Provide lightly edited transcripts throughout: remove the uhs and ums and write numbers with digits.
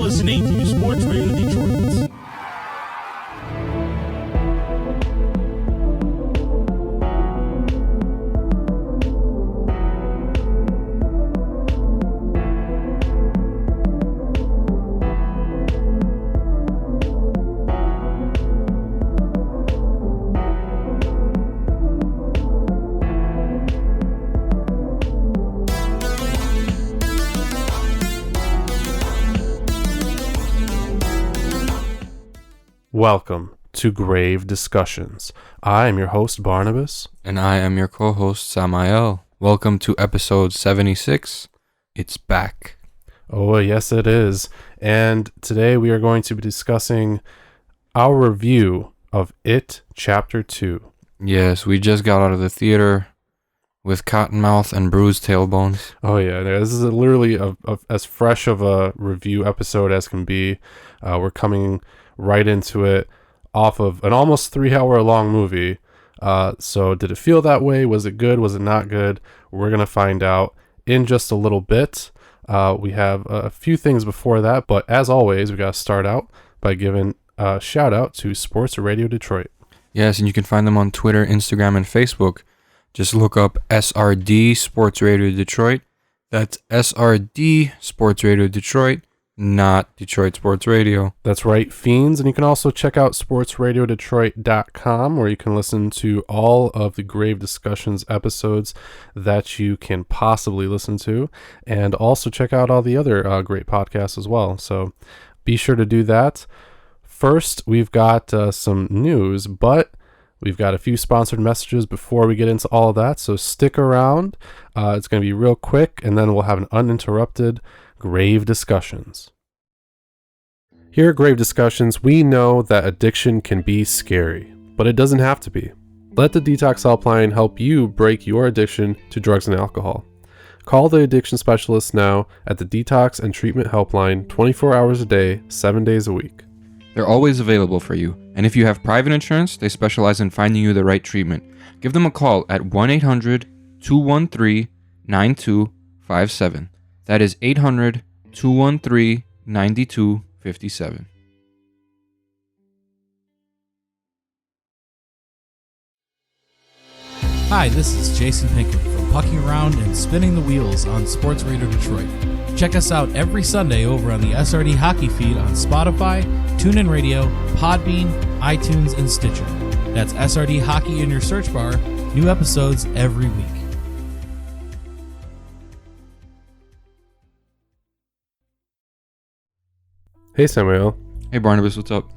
listening to Sports Radio Detroit. Welcome to Grave Discussions. I am your host, Barnabas. And I am your co-host, Samael. Welcome to episode 76. It's back. Oh, yes, it is. And today we are going to be discussing our review of It Chapter 2. Yes, we just got out of the theater with cottonmouth and bruised tailbones. Oh, yeah. This is literally as fresh of a review episode as can be. We're coming right into it off of an almost 3-hour long movie. So did it feel that way? Was it good? Was it not good? We're going to find out in just a little bit. We have a few things before that, but as always, we got to start out by giving a shout out to Sports Radio Detroit. Yes, and you can find them on Twitter, Instagram, and Facebook. Just look up SRD Sports Radio Detroit. That's SRD Sports Radio Detroit. Not Detroit Sports Radio. That's right, fiends. And you can also check out sportsradiodetroit.com, where you can listen to all of the Grave Discussions episodes that you can possibly listen to, and also check out all the other great podcasts as well. So be sure to do that. First, we've got some news, but we've got a few sponsored messages before we get into all of that, so stick around. It's going to be real quick, and then we'll have an uninterrupted Grave Discussions. Here at Grave Discussions, we know that addiction can be scary, but it doesn't have to be. Let the Detox Helpline help you break your addiction to drugs and alcohol. Call the addiction specialist now at the Detox and Treatment Helpline 24 hours a day, 7 days a week. They're always available for you, and if you have private insurance, they specialize in finding you the right treatment. Give them a call at 1-800-213-9257. That is 800-213-9257. Hi, this is Jason Pinkett from Pucking Around and Spinning the Wheels on Sports Radio Detroit. Check us out every Sunday over on the SRD Hockey feed on Spotify, TuneIn Radio, Podbean, iTunes, and Stitcher. That's SRD Hockey in your search bar. New episodes every week. Hey, Samuel. Hey Barnabas, what's up?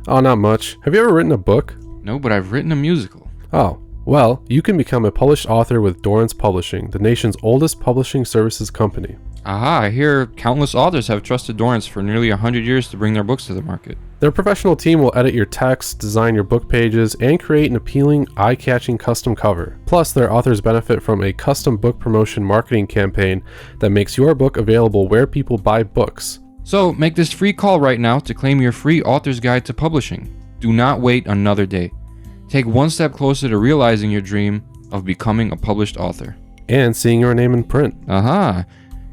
Oh, not much. Have you ever written a book? No, but I've written a musical. Oh, well, you can become a published author with Dorrance Publishing, the nation's oldest publishing services company. Aha, I hear countless authors have trusted Dorrance for nearly 100 years to bring their books to the market. Their professional team will edit your text, design your book pages, and create an appealing, eye-catching custom cover. Plus, their authors benefit from a custom book promotion marketing campaign that makes your book available where people buy books. So, make this free call right now to claim your free author's guide to publishing. Do not wait another day. Take one step closer to realizing your dream of becoming a published author. And seeing your name in print. Aha!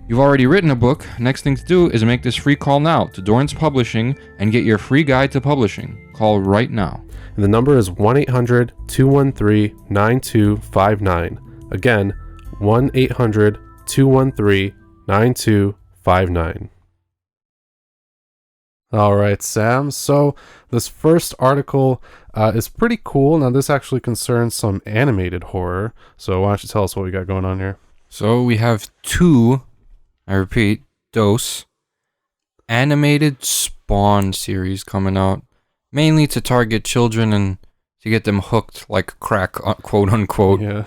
You've already written a book. Next thing to do is make this free call now to Dorrance Publishing and get your free guide to publishing. Call right now. And the number is 1-800-213-9259. Again, 1-800-213-9259. All right, Sam. So this first article is pretty cool. Now, this actually concerns some animated horror. So why don't you tell us what we got going on here? So we have two, I repeat, dose animated Spawn series coming out, mainly to target children and to get them hooked like crack, quote unquote. Yeah.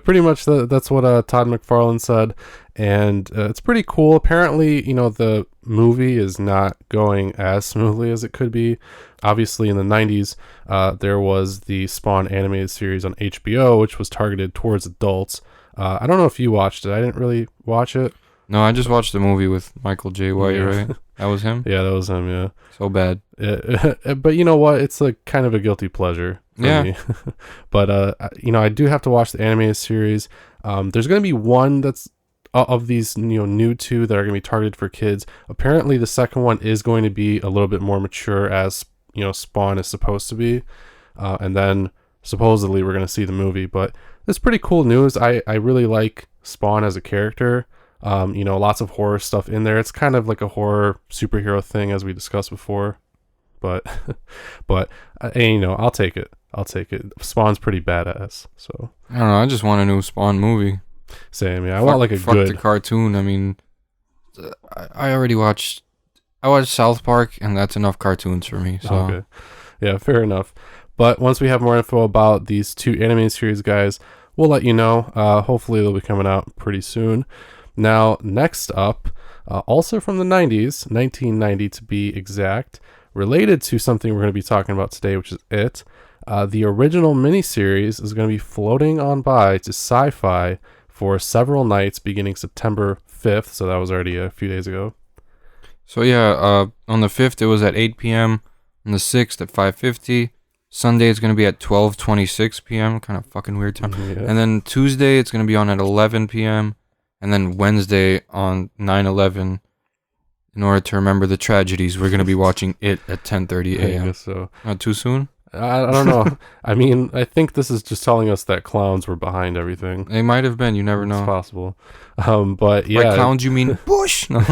Pretty much that's what Todd McFarlane said, and it's pretty cool. Apparently, the movie is not going as smoothly as it could be. Obviously, in the 90s, there was the Spawn animated series on HBO, which was targeted towards adults. I don't know if you watched it. I didn't really watch it. No, I just watched the movie with Michael J. White, right? That was him? Yeah, that was him, yeah. So bad. But you know what? It's kind of a guilty pleasure for me. But, I do have to watch the animated series. There's going to be one that's of these new two that are going to be targeted for kids, apparently the second one is going to be a little bit more mature, as Spawn is supposed to be, and then supposedly we're going to see the movie. But it's pretty cool news. I really like Spawn as a character. Lots of horror stuff in there. It's kind of like a horror superhero thing, as we discussed before, but I'll take it. Spawn's pretty badass. So I don't know. I just want a new Spawn movie. Same. Yeah, I want like a fuck good the cartoon. I mean, I already watched. I watched South Park, and that's enough cartoons for me. So okay. Yeah, fair enough. But once we have more info about these two animated series, guys, we'll let you know. Hopefully they'll be coming out pretty soon. Now, next up, also from the 90s, 1990 to be exact, related to something we're going to be talking about today, which is It. The original miniseries is going to be floating on by to Sci-Fi for several nights beginning September 5th, so that was already a few days ago. So yeah, on the 5th it was at 8 p.m., on the 6th at 5:50, Sunday it's going to be at 12:26 p.m., kind of fucking weird time, Yeah. and then Tuesday it's going to be on at 11 p.m., and then Wednesday on 9/11, in order to remember the tragedies, we're going to be watching It at 10:30 a.m. I guess so. Not too soon? I don't know. I mean, I think this is just telling us that clowns were behind everything. They might have been, you never know. It's possible. But yeah. By clowns you mean Bush? No.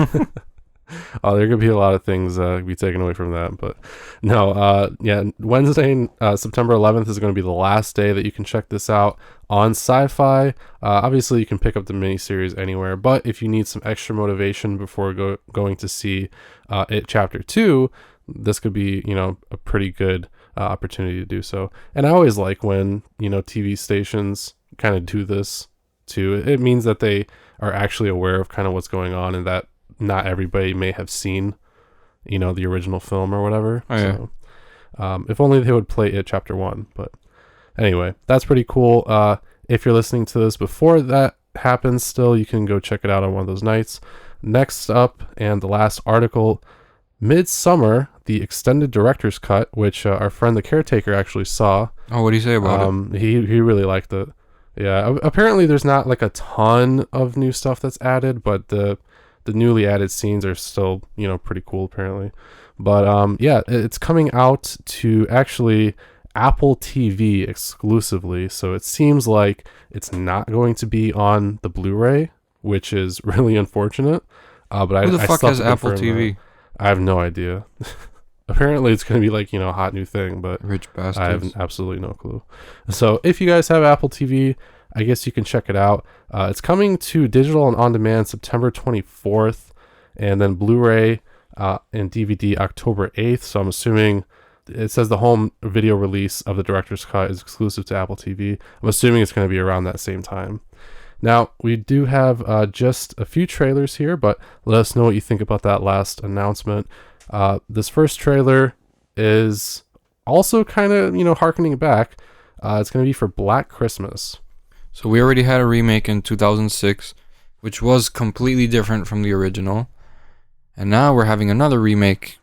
Oh, there could be a lot of things be taken away from that, but no. Yeah, Wednesday, September 11th is going to be the last day that you can check this out on Sci-Fi. Obviously, you can pick up the miniseries anywhere, but if you need some extra motivation before going to see It Chapter 2, this could be a pretty good opportunity to do so. And I always like when TV stations kind of do this too. It means that they are actually aware of kind of what's going on, and that not everybody may have seen the original film or whatever. Oh, yeah. So if only they would play It Chapter 1. But anyway, that's pretty cool. If you're listening to this before that happens, still you can go check it out on one of those nights. Next up, and the last article, Midsummer, the extended director's cut, which our friend the Caretaker actually saw. Oh, what do you say about it? He really liked it. Yeah, apparently there's not like a ton of new stuff that's added, but the newly added scenes are still pretty cool apparently. But yeah, it's coming out to actually Apple TV exclusively, so it seems like it's not going to be on the Blu-ray, which is really unfortunate. But Who the fuck has Apple TV? I have no idea. Apparently it's going to be like, a hot new thing, but Rich bastards. I have absolutely no clue. So if you guys have Apple TV, I guess you can check it out. It's coming to digital and on-demand September 24th, and then Blu-ray and DVD October 8th. So I'm assuming it says the home video release of the director's cut is exclusive to Apple TV. I'm assuming it's going to be around that same time. Now, we do have just a few trailers here, but let us know what you think about that last announcement. This first trailer is also kind of, harkening back. It's going to be for Black Christmas. So we already had a remake in 2006, which was completely different from the original. And now we're having another remake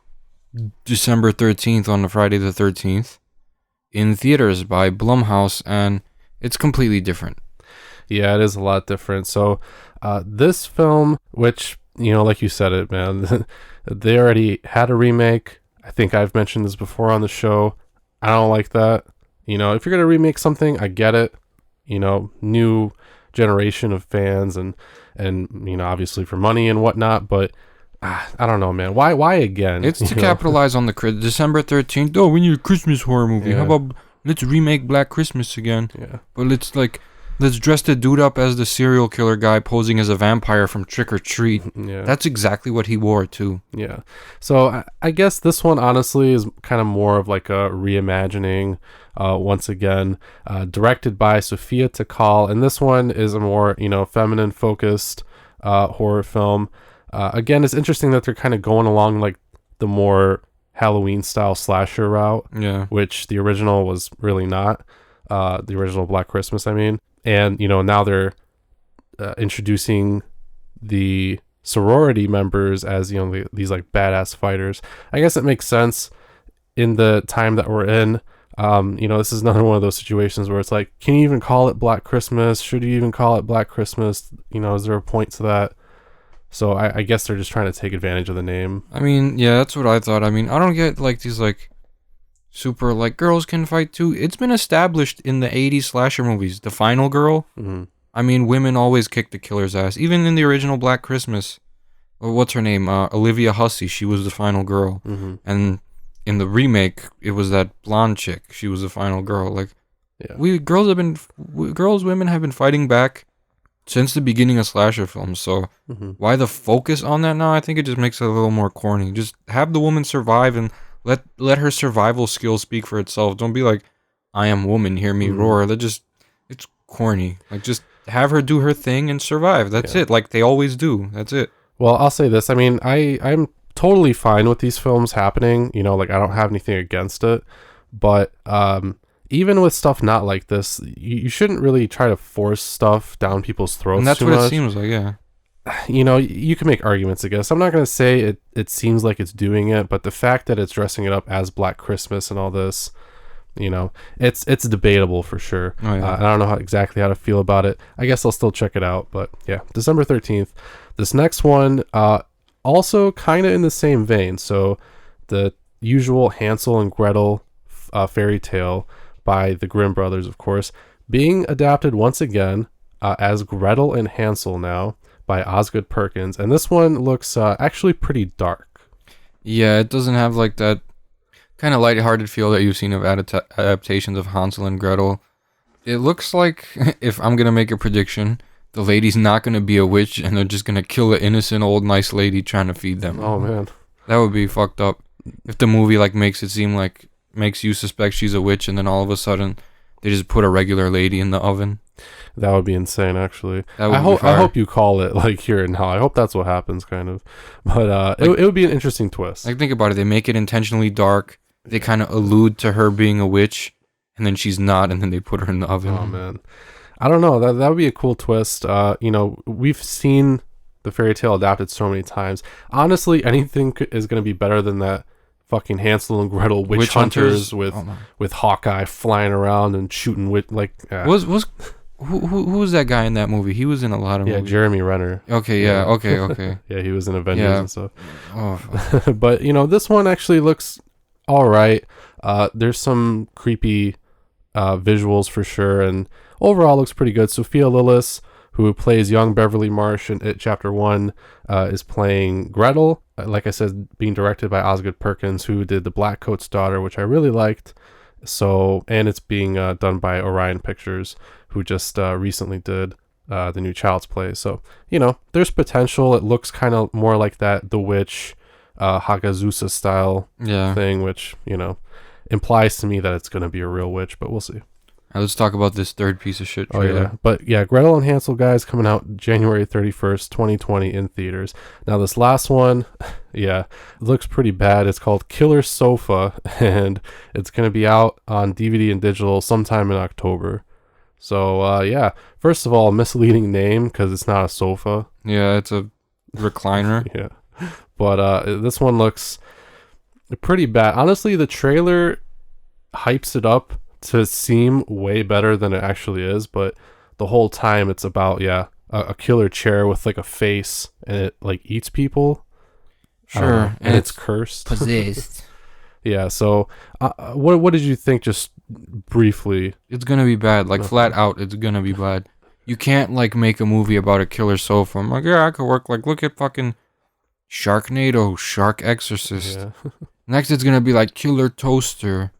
December 13th on the Friday the 13th in theaters by Blumhouse, and it's completely different. Yeah, it is a lot different. So this film, which, like you said it, man, they already had a remake. I think I've mentioned this before on the show. I don't like that. If you're going to remake something, I get it. New generation of fans and obviously for money and whatnot, but I don't know, man. Why again? It's to capitalize on the December 13th. Oh, we need a Christmas horror movie. Yeah. How about let's remake Black Christmas again? Yeah. But let's dress the dude up as the serial killer guy posing as a vampire from Trick or Treat. Yeah. That's exactly what he wore too. Yeah. So I guess this one honestly is kind of more of like a reimagining. Once again, directed by Sophia Takal, and this one is a more feminine focused horror film. Again, it's interesting that they're kind of going along like the more Halloween style slasher route, Yeah. which the original was really not. The original Black Christmas, I mean, and now they're introducing the sorority members as these like badass fighters. I guess it makes sense in the time that we're in. This is another one of those situations where it's like, can you even call it Black Christmas? Should you even call it Black Christmas? Is there a point to that? So I guess they're just trying to take advantage of the name. I mean, yeah, that's what I thought. I mean, I don't get like these like super like girls can fight too. It's been established in the 80s slasher movies. The final girl. Mm-hmm. I mean, women always kick the killer's ass. Even in the original Black Christmas. What's her name? Olivia Hussey. She was the final girl. Mm-hmm. And in the remake, it was that blonde chick. She was the final girl. Like, yeah. Women have been fighting back since the beginning of slasher films. So why the focus on that now? I think it just makes it a little more corny. Just have the woman survive and let her survival skills speak for itself. Don't be like, I am woman, hear me roar. It's corny. Like, just have her do her thing and survive. That's it. Like they always do. That's it. Well, I'll say this. I mean, I'm totally fine with these films happening. Like I don't have anything against it. But even with stuff not like this, you shouldn't really try to force stuff down people's throats. And that's too what much. It seems like, yeah. You can make arguments, I guess. I'm not going to say it seems like it's doing it, but the fact that it's dressing it up as Black Christmas and all this, it's debatable for sure. Oh, yeah. I don't know exactly how to feel about it. I guess I'll still check it out. But yeah, December 13th. This next one, also kind of in the same vein. So the usual Hansel and Gretel fairy tale by the Grimm brothers, of course, being adapted once again as Gretel and Hansel now by Osgood Perkins. And this one looks actually pretty dark. Yeah, it doesn't have like that kind of lighthearted feel that you've seen of adaptations of Hansel and Gretel. It looks like, if I'm going to make a prediction, the lady's not going to be a witch and they're just going to kill an innocent old nice lady trying to feed them. Oh, man. That would be fucked up. If the movie like makes you suspect she's a witch and then all of a sudden they just put a regular lady in the oven. That would be insane, actually. I hope you call it like Here in Hell. I hope that's what happens, kind of. But it would be an interesting twist. Like, think about it. They make it intentionally dark. They kind of allude to her being a witch, and then she's not, and then they put her in the oven. Oh, man. I don't know. That would be a cool twist. We've seen the fairy tale adapted so many times. Honestly, anything is going to be better than that fucking Hansel and Gretel witch hunters with Hawkeye flying around and shooting Who was that guy in that movie? He was in a lot of movies. Yeah, Jeremy Renner. Okay, yeah, okay. Yeah, he was in Avengers and stuff. Oh, but this one actually looks all right. There's some creepy visuals for sure, and overall looks pretty good. Sophia Lillis, who plays young Beverly Marsh in It Chapter 1, is playing Gretel. Like I said, being directed by Osgood Perkins, who did The Black Coat's Daughter, which I really liked. And it's being done by Orion Pictures, who just recently did the new Child's Play. So, there's potential. It looks kind of more like that The Witch, Hagazusa style thing, which, implies to me that it's going to be a real witch, but we'll see. Now let's talk about this third piece of shit trailer. Oh, yeah. But yeah, Gretel and Hansel, guys, coming out January 31st, 2020 in theaters. Now this last one, yeah, it looks pretty bad. It's called Killer Sofa, and it's going to be out on DVD and digital sometime in October. So, yeah, first of all, misleading name because it's not a sofa. Yeah, it's a recliner. Yeah. But this one looks pretty bad. Honestly, the trailer hypes it up to seem way better than it actually is, but the whole time it's about a killer chair with like a face and it like eats people. Sure, and it's cursed, possessed. Yeah. So, what did you think? Just briefly, it's gonna be bad. Like flat out, it's gonna be bad. You can't like make a movie about a killer sofa. I'm like, yeah, I could work. Like, look at fucking Sharknado, Shark Exorcist. Yeah. Next, it's gonna be like Killer Toaster.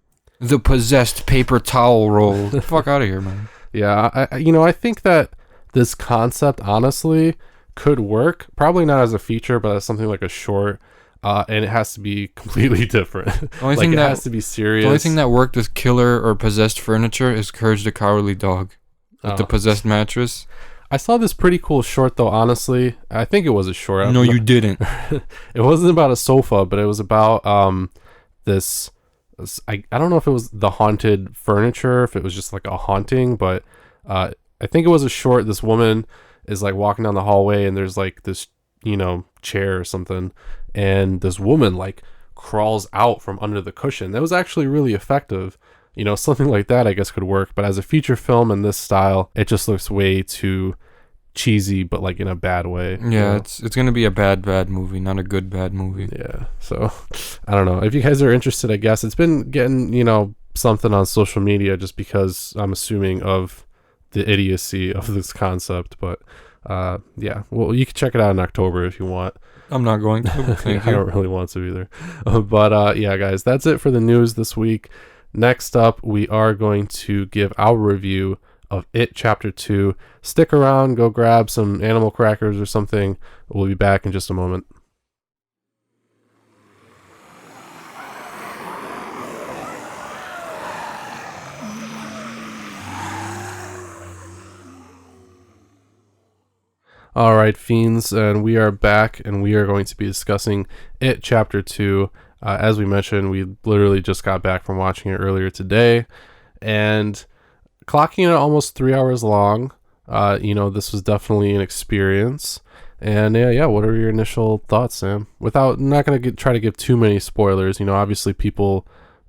The possessed paper towel roll. Get the fuck out of here, man. Yeah, I think that this concept honestly could work. Probably not as a feature, but as something like a short. And it has to be completely different. The only thing that has to be serious. The only thing that worked with killer or possessed furniture is Courage the Cowardly Dog. With the possessed mattress. I saw this pretty cool short though, honestly. I think it was a short. No, you didn't. It wasn't about a sofa, but it was about this. I don't know if it was the haunted furniture, if it was just like a haunting, but I think it was a short. This woman is like walking down the hallway and there's like this, chair or something. And this woman like crawls out from under the cushion. That was actually really effective. something like that I guess could work. But as a feature film in this style, it just looks way too cheesy, but like in a bad way. Yeah, it's gonna be a bad movie, not a good bad movie. Yeah, so I don't know if you guys are interested. I guess it's been getting something on social media just because I'm assuming of the idiocy of this concept. But yeah, well, you can check it out in October if you want. I'm not going to. Thank I you. don't really want to either. But yeah, guys, that's it for the news this week. Next up, we are going to give our review of It Chapter 2. Stick around, go grab some animal crackers or something. We'll be back in just a moment. All right, fiends, and we are back, and we are going to be discussing It Chapter 2. As we mentioned, we literally just got back from watching it earlier today, and clocking it almost 3 hours long. This was definitely an experience. And yeah, what are your initial thoughts, Sam? Not going to try to give too many spoilers. Obviously people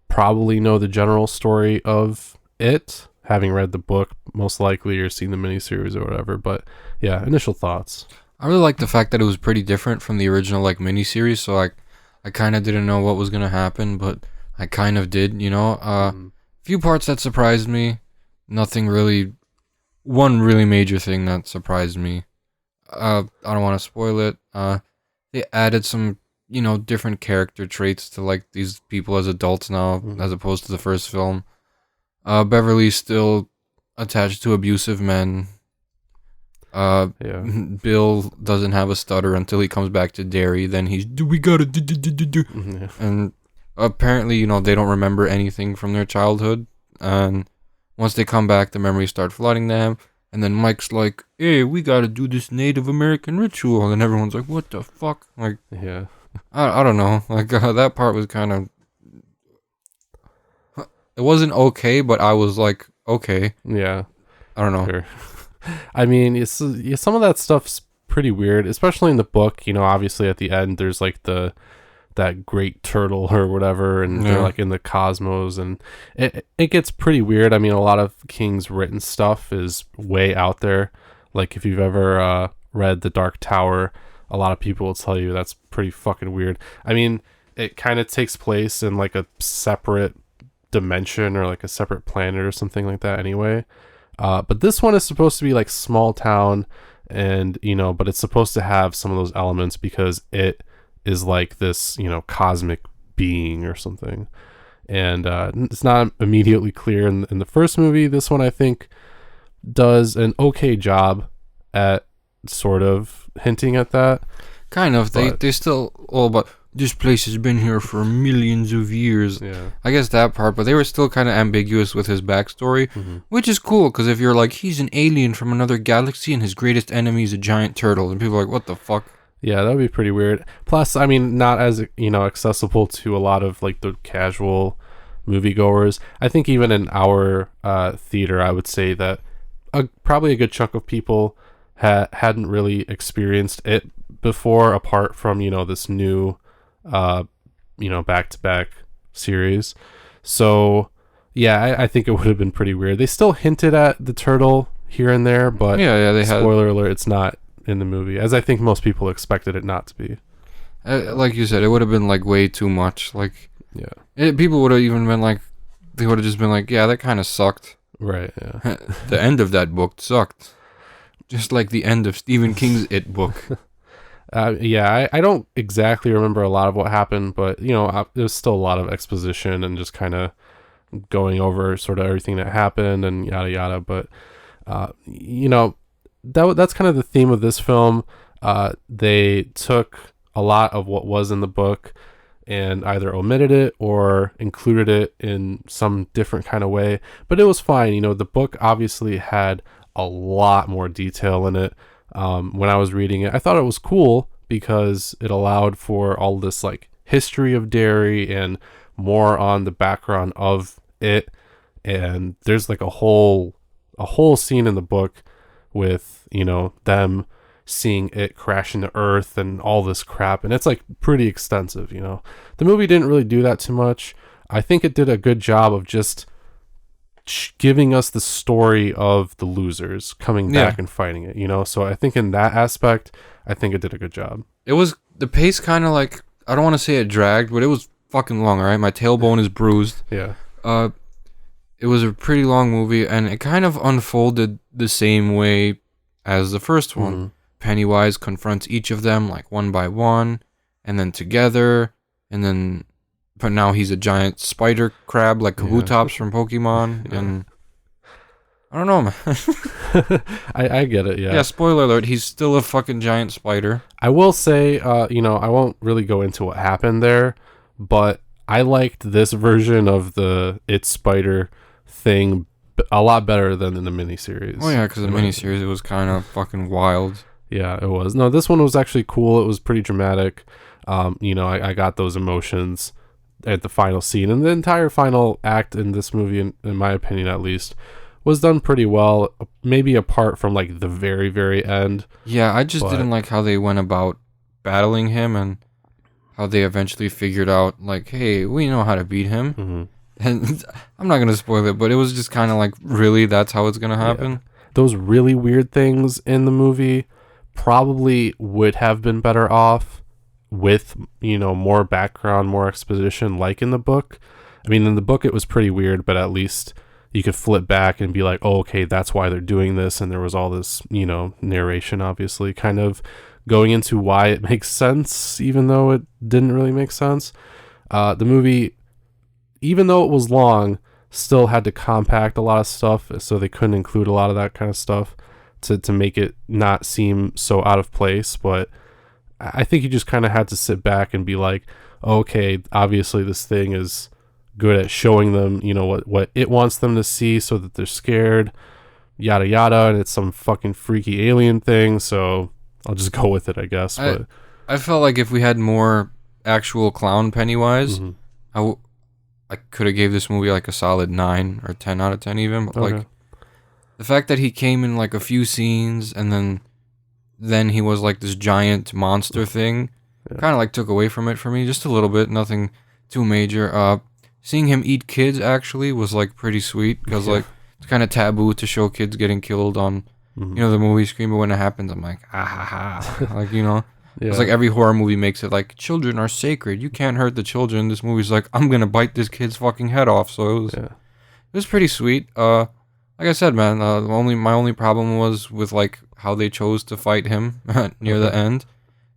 probably know the general story of it, having read the book most likely or seen the miniseries or whatever. But yeah, initial thoughts. I really like the fact that it was pretty different from the original miniseries. So I kind of didn't know what was gonna happen, but I kind of did. Few parts that surprised me. Nothing really. One really major thing that surprised me. I don't want to spoil it. They added some, different character traits to these people as adults now, as opposed to the first film. Beverly's still attached to abusive men. Yeah. Bill doesn't have a stutter until he comes back to Derry. Then he's we gotta do. Yeah. And apparently, they don't remember anything from their childhood. And once they come back, the memories start flooding them. And then Mike's like, "Hey, we gotta do this Native American ritual," and everyone's like, "What the fuck?" Yeah. I don't know. That part was kind of. It wasn't okay, but I was like, okay. Yeah. I don't know. Sure. I mean, some of that stuff's pretty weird, especially in the book. Obviously at the end there's that great turtle or whatever, and they're in the cosmos, and it gets pretty weird. I mean, a lot of King's written stuff is way out there. If you've ever read The Dark Tower, a lot of people will tell you that's pretty fucking weird. I mean, it kind of takes place in a separate dimension or a separate planet or something like that anyway. But this one is supposed to be small town, and but it's supposed to have some of those elements because it is this cosmic being or something. And it's not immediately clear in the first movie. This one I think does an okay job at sort of hinting at that. Kind of. They still all but this place has been here for millions of years. Yeah. I guess that part, but they were still kind of ambiguous with his backstory, which is cool, because if you're he's an alien from another galaxy and his greatest enemy is a giant turtle, and people are like, what the fuck? Yeah, that would be pretty weird. Plus, I mean, not as, accessible to a lot of the casual moviegoers. I think even in our theater, I would say that probably a good chunk of people hadn't really experienced it before, apart from, this new back-to-back series. So yeah, I think it would have been pretty weird. They still hinted at the turtle here and there, but they spoiler alert, it's not in the movie, as I think most people expected it not to be. Like you said, it would have been way too much. People would have even been they would have just been yeah, that kind of sucked. Right. Yeah. The end of that book sucked, just like the end of Stephen King's It book. Yeah, I don't exactly remember a lot of what happened, but there's still a lot of exposition and just kind of going over sort of everything that happened and yada yada. But that's kind of the theme of this film. They took a lot of what was in the book and either omitted it or included it in some different kind of way, but it was fine. The book obviously had a lot more detail in it. When I was reading it, I thought it was cool because it allowed for all this history of Derry and more on the background of it. And there's a whole scene in the book with, them seeing it crash into Earth and all this crap. And it's pretty extensive, The movie didn't really do that too much. I think it did a good job of just giving us the story of the losers coming back and fighting it, you know? So I think in that aspect, I think it did a good job. It was, the pace kind of like, I don't want to say it dragged, but it was fucking long, right? My tailbone is bruised. Yeah. It was a pretty long movie, and it kind of unfolded the same way as the first one. Mm-hmm. Pennywise confronts each of them like one by one, and then together, and then, but now he's a giant spider crab like Kabutops from Pokemon, and I don't know, man. I get it, yeah. Yeah, spoiler alert, he's still a fucking giant spider. I will say, you know, I won't really go into what happened there, but I liked this version of the It Spider thing a lot better than in the miniseries. Oh yeah, because the miniseries, it was kind of fucking wild. Yeah, it was. No, this one was actually cool. It was pretty dramatic. You know, I got those emotions at the final scene, and the entire final act in this movie, in my opinion at least, was done pretty well, maybe apart from like the very, very end. Yeah, I just didn't like how they went about battling him, and how they eventually figured out like, hey, we know how to beat him. Mm-hmm. And I'm not gonna spoil it, but it was just kind of like, really, that's how it's gonna happen. Yeah. Those really weird things in the movie probably would have been better off with, you know, more background, more exposition, like in the book. I mean, in the book it was pretty weird, but at least you could flip back and be like, oh, okay, that's why they're doing this, and there was all this, you know, narration, obviously, kind of going into why it makes sense, even though it didn't really make sense. The movie, even though it was long, still had to compact a lot of stuff, so they couldn't include a lot of that kind of stuff to make it not seem so out of place. But I think you just kind of had to sit back and be like, okay, obviously this thing is good at showing them, you know, what it wants them to see so that they're scared, yada yada, and it's some fucking freaky alien thing, so I'll just go with it, I guess. But I felt like if we had more actual clown Pennywise, mm-hmm. I could have gave this movie like a solid 9 or 10 out of 10 even. But Okay. like the fact that he came in like a few scenes and then he was like this giant monster thing, kind of like took away from it for me just a little bit. Nothing too major. Seeing him eat kids actually was like pretty sweet, because like it's kind of taboo to show kids getting killed on you know, the movie screen, but when it happens, I'm like, ah ha ha, like, you know. It's like every horror movie makes it like, children are sacred, you can't hurt the children. This movie's like, I'm gonna bite this kid's fucking head off. So it was pretty sweet. Like I said, man, my only problem was with like how they chose to fight him near the end,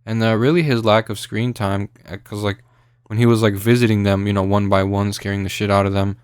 and really his lack of screen time, because like when he was like visiting them, you know, one by one, scaring the shit out of them,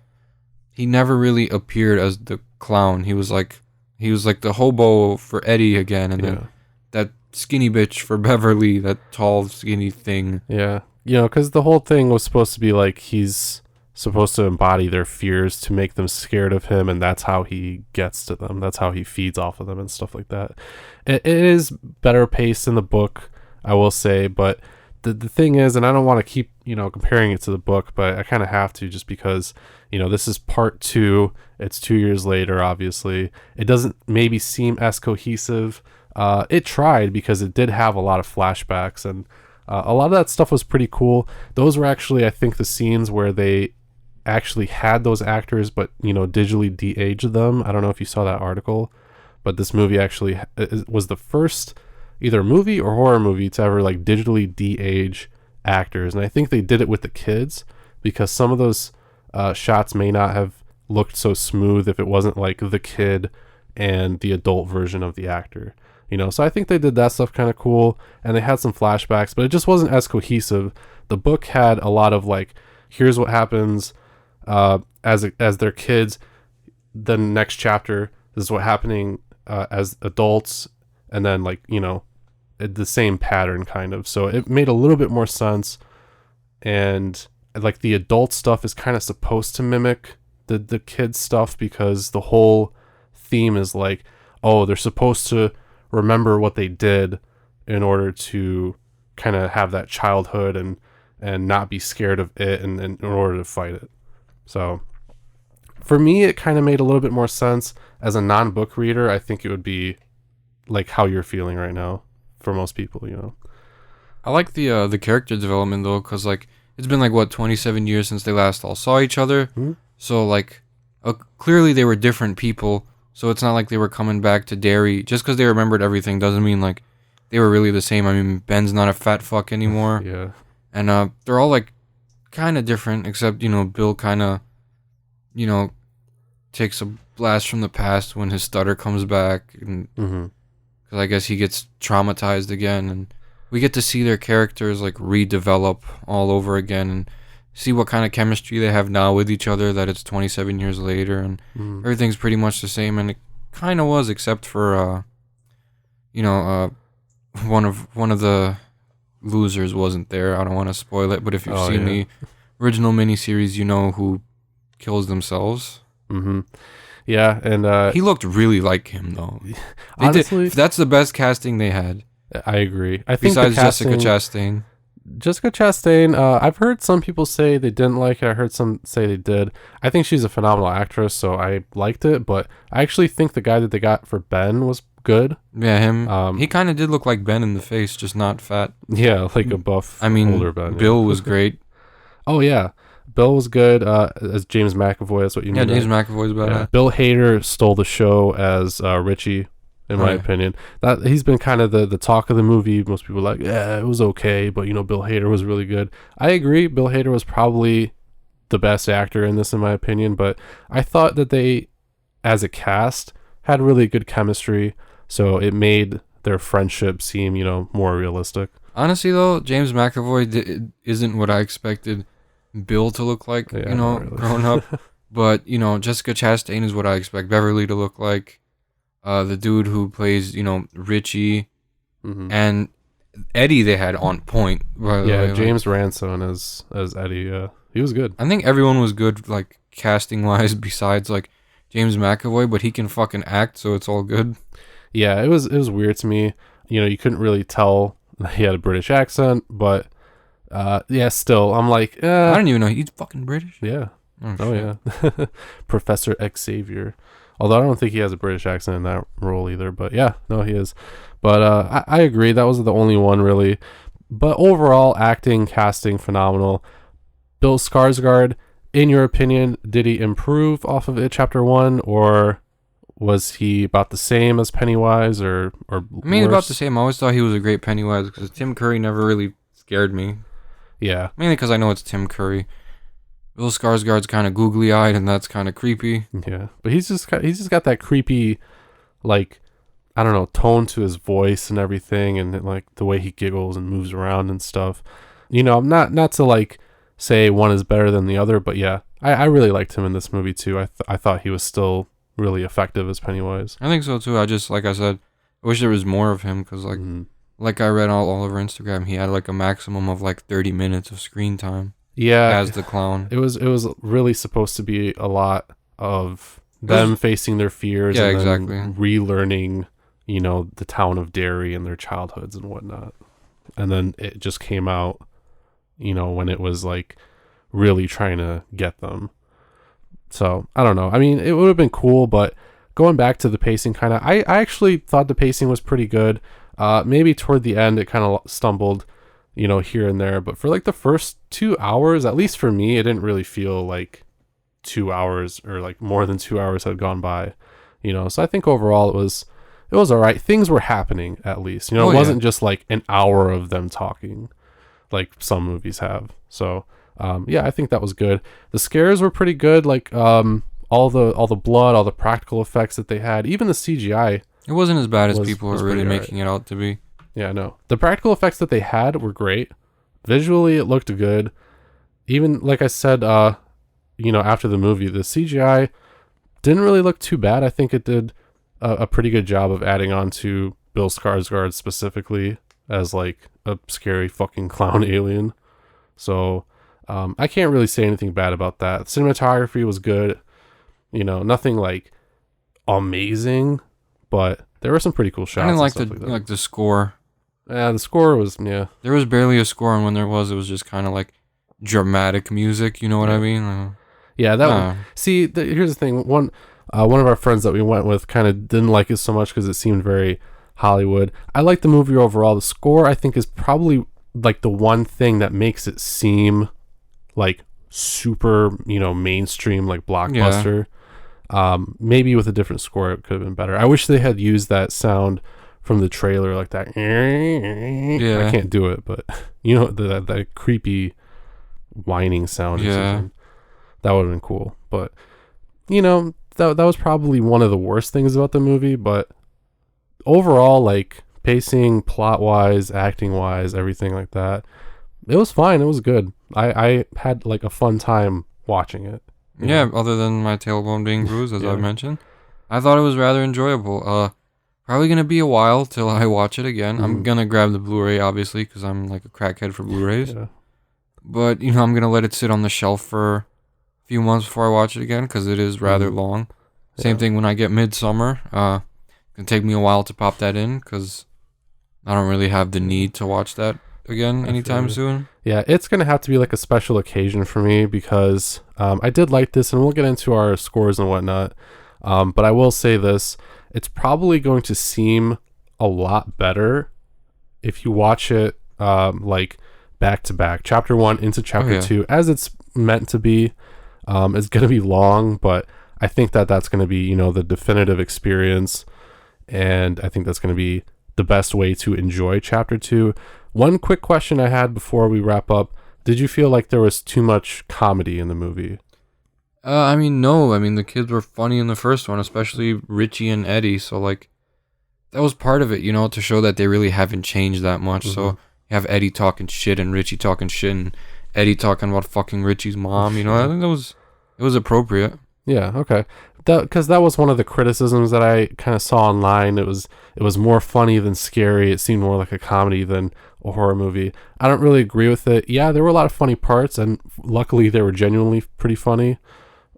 he never really appeared as the clown. He was like the hobo for Eddie again, and then that skinny bitch for Beverly, that tall skinny thing. Yeah, you know, because the whole thing was supposed to be like he's supposed to embody their fears to make them scared of him, and that's how he gets to them. That's how he feeds off of them and stuff like that. It is better paced in the book, I will say, but the thing is, and I don't want to keep, you know, comparing it to the book, but I kind of have to, just because, you know, this is part 2. It's 2 years later, obviously. It doesn't maybe seem as cohesive. It tried, because it did have a lot of flashbacks, and a lot of that stuff was pretty cool. Those were actually, I think, the scenes where they actually had those actors, but, you know, digitally de-aged them. I don't know if you saw that article, but this movie actually was the first either movie or horror movie to ever like digitally de-age actors, and I think they did it with the kids, because some of those shots may not have looked so smooth if it wasn't like the kid and the adult version of the actor, you know. So I think they did that stuff kind of cool, and they had some flashbacks, but it just wasn't as cohesive. The book had a lot of like, here's what happens as their kids, the next chapter, this is what happening as adults, and then like, you know, the same pattern kind of. So it made a little bit more sense, and like the adult stuff is kind of supposed to mimic the kids stuff, because the whole theme is like, oh, they're supposed to remember what they did in order to kind of have that childhood and not be scared of it, and in order to fight it. So for me, it kind of made a little bit more sense. As a non-book reader, I think it would be like how you're feeling right now for most people, you know. I like the character development though, because like it's been like what, 27 years since they last all saw each other. So like clearly they were different people, so it's not like they were coming back to Derry. Just because they remembered everything doesn't mean, like, they were really the same. I mean, Ben's not a fat fuck anymore. Yeah. And they're all, like, kind of different, except, you know, Bill kind of, you know, takes a blast from the past when his stutter comes back. And because I guess he gets traumatized again. And we get to see their characters, like, redevelop all over again and see what kind of chemistry they have now with each other, that it's 27 years later. And everything's pretty much the same. And it kind of was, except for, you know, one of the losers wasn't there. I don't want to spoil it, but if you've seen the original miniseries, you know who kills themselves. Yeah, and he looked really like him, though. Honestly, that's the best casting they had. I agree. I think besides the casting, Jessica Chastain, I've heard some people say they didn't like it. I heard some say they did. I think she's a phenomenal actress, so I liked it. But I actually think the guy that they got for Ben was good. Yeah, him. He kind of did look like Ben in the face, just not fat. Yeah, like a buff, older Ben. Bill was great. Oh yeah, Bill was good as James McAvoy. That's what you mean. Yeah, James McAvoy's better. Yeah. Bill Hader stole the show as Richie, in my opinion. That he's been kind of the talk of the movie. Most people are like, yeah, it was okay, but you know, Bill Hader was really good. I agree. Bill Hader was probably the best actor in this, in my opinion. But I thought that they, as a cast, had really good chemistry. So it made their friendship seem, you know, more realistic. Honestly, though, James McAvoy isn't what I expected Bill to look like, you know, really. Growing up. But, you know, Jessica Chastain is what I expect Beverly to look like. The dude who plays, you know, Richie. And Eddie they had on point. Yeah, James Ransone as Eddie. He was good. I think everyone was good, like, casting-wise, besides, like, James McAvoy, but he can fucking act, so it's all good. Yeah, it was weird to me. You know, you couldn't really tell he had a British accent, but yeah, still, I'm like, I didn't even know he's fucking British. Yeah. Oh yeah. Professor Xavier. Although I don't think he has a British accent in that role either, but yeah, no, he is. But I agree, that was the only one really. But overall, acting, casting, phenomenal. Bill Skarsgård, in your opinion, did he improve off of It Chapter 1, or was he about the same as Pennywise, or I mean, worse? About the same. I always thought he was a great Pennywise because Tim Curry never really scared me. Yeah. Mainly because I know it's Tim Curry. Bill Skarsgård's kind of googly-eyed, and that's kind of creepy. Yeah, but he's just got that creepy, like, I don't know, tone to his voice and everything, and like the way he giggles and moves around and stuff. You know, I'm not to like say one is better than the other, but yeah, I really liked him in this movie too. I thought he was still really effective as Pennywise. I think so too. I just, like I said, I wish there was more of him because like I read all over Instagram, he had like a maximum of like 30 minutes of screen time. Yeah, as the clown. It was really supposed to be a lot of them facing their fears, and exactly, then relearning, you know, the town of Derry and their childhoods and whatnot. And then it just came out, you know, when it was like really trying to get them. So I don't know. I mean, it would have been cool, but going back to the pacing, kind of, I actually thought the pacing was pretty good. Maybe toward the end it kind of stumbled, you know, here and there, but for like the first 2 hours, at least for me, it didn't really feel like 2 hours or like more than 2 hours had gone by, you know. So I think overall it was all right. Things were happening, at least, you know. It wasn't just like an hour of them talking like some movies have. So yeah, I think that was good. The scares were pretty good, like all the blood, all the practical effects that they had, even the CGI. It wasn't as bad as people were really making it out to be. Yeah, no. The practical effects that they had were great. Visually, it looked good. Even, like I said, you know, after the movie, the CGI didn't really look too bad. I think it did a pretty good job of adding on to Bill Skarsgård specifically as, like, a scary fucking clown alien. So, I can't really say anything bad about that. Cinematography was good. You know, nothing, like, amazing, but there were some pretty cool shots. I didn't like the score. Yeah, the score was, yeah. There was barely a score, and when there was, it was just kind of like dramatic music, you know what I mean? Yeah, see, here's the thing. One of our friends that we went with kind of didn't like it so much because it seemed very Hollywood. I like the movie overall. The score, I think, is probably like the one thing that makes it seem like super, you know, mainstream, like blockbuster. Maybe with a different score, it could have been better. I wish they had used that sound from the trailer, like that. Yeah. I can't do it, but you know, that creepy whining sound. Or something. That would have been cool. But you know, that was probably one of the worst things about the movie. But overall, like pacing, plot wise, acting wise, everything like that, it was fine. It was good. I had like a fun time watching it. Yeah, other than my tailbone being bruised, as Yeah. I mentioned. I thought it was rather enjoyable. Probably going to be a while till I watch it again. I'm going to grab the Blu-ray, obviously, because I'm like a crackhead for Blu-rays. Yeah. But, you know, I'm going to let it sit on the shelf for a few months before I watch it again, because it is rather long. Same thing when I get Midsummer. It's going to take me a while to pop that in, because I don't really have the need to watch that again anytime soon. Yeah, it's going to have to be like a special occasion for me, because I did like this, and we'll get into our scores and whatnot. But I will say this, it's probably going to seem a lot better if you watch it like back to back, chapter 1 into chapter 2, as it's meant to be. It's going to be long, but I think that's going to be, you know, the definitive experience, and I think that's going to be the best way to enjoy chapter 2. One quick question I had before we wrap up: did you feel like there was too much comedy in the movie? I mean, no. I mean, the kids were funny in the first one, especially Richie and Eddie. So, like, that was part of it, you know, to show that they really haven't changed that much. So, you have Eddie talking shit and Richie talking shit and Eddie talking about fucking Richie's mom, you know. I think it was appropriate. Yeah, okay. Because that was one of the criticisms that I kind of saw online. It was more funny than scary. It seemed more like a comedy than a horror movie. I don't really agree with it. Yeah, there were a lot of funny parts, and luckily they were genuinely pretty funny.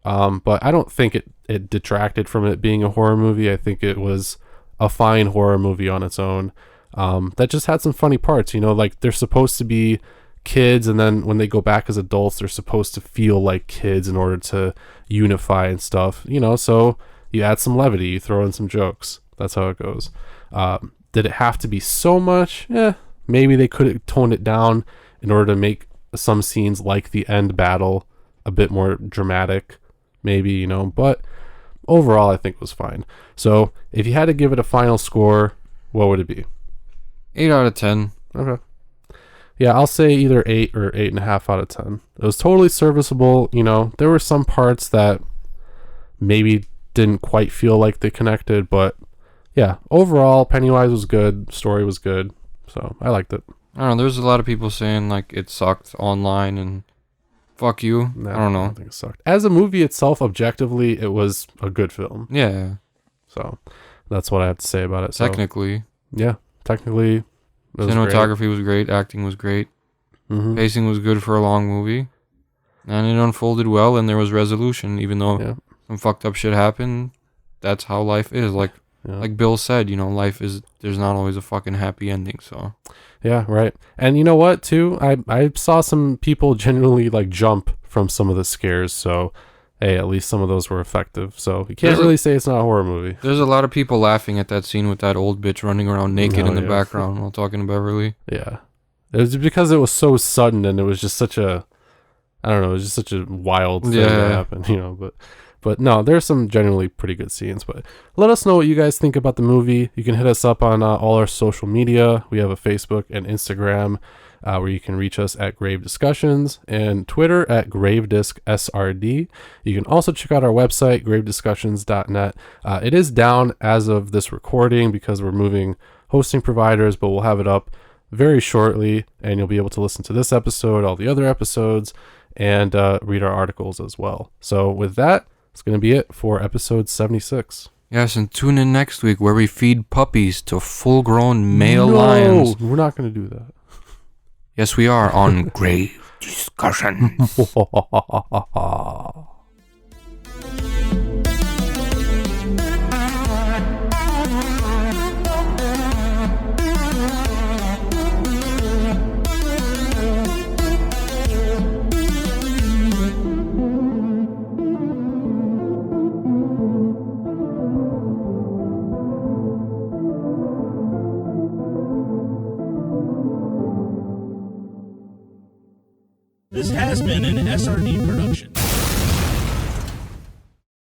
But I don't think it detracted from it being a horror movie. I think it was a fine horror movie on its own. That just had some funny parts, you know, like they're supposed to be kids, and then when they go back as adults, they're supposed to feel like kids in order to unify and stuff, you know. So you add some levity, you throw in some jokes. That's how it goes. Did it have to be so much? Maybe they could have toned it down in order to make some scenes like the end battle a bit more dramatic, maybe, you know. But overall, I think it was fine. So if you had to give it a final score, what would it be? 8 out of 10. Okay. Yeah, I'll say either 8 or 8.5 out of 10. It was totally serviceable. You know, there were some parts that maybe didn't quite feel like they connected, but yeah, overall, Pennywise was good. Story was good. So I liked it. I don't know. There's a lot of people saying like it sucked online and fuck you. No, I don't know. I don't think it sucked. As a movie itself, objectively, it was a good film. Yeah. So that's what I have to say about it. So, Technically. yeah, technically. Cinematography was great. Acting was great. Pacing was good for a long movie. And it unfolded well, and there was resolution, even though some fucked up shit happened. That's how life is. Like Bill said, you know, there's not always a fucking happy ending, so. Yeah, right. And you know what, too? I saw some people genuinely, like, jump from some of the scares, so, hey, at least some of those were effective. So, you can't really say it's not a horror movie. There's a lot of people laughing at that scene with that old bitch running around naked in the background while talking to Beverly. Yeah. It was because it was so sudden, and it was just such a, I don't know, it was just such a wild thing that happened, you know, But no, there's some generally pretty good scenes. But let us know what you guys think about the movie. You can hit us up on all our social media. We have a Facebook and Instagram where you can reach us at Grave Discussions, and Twitter at GraveDiscSRD. You can also check out our website, gravediscussions.net. It is down as of this recording because we're moving hosting providers, but we'll have it up very shortly, and you'll be able to listen to this episode, all the other episodes, and read our articles as well. So with that, it's going to be it for episode 76. Yes, and tune in next week where we feed puppies to full-grown male lions. We're not going to do that. Yes, we are on Grave Discussion. This has been an SRD production.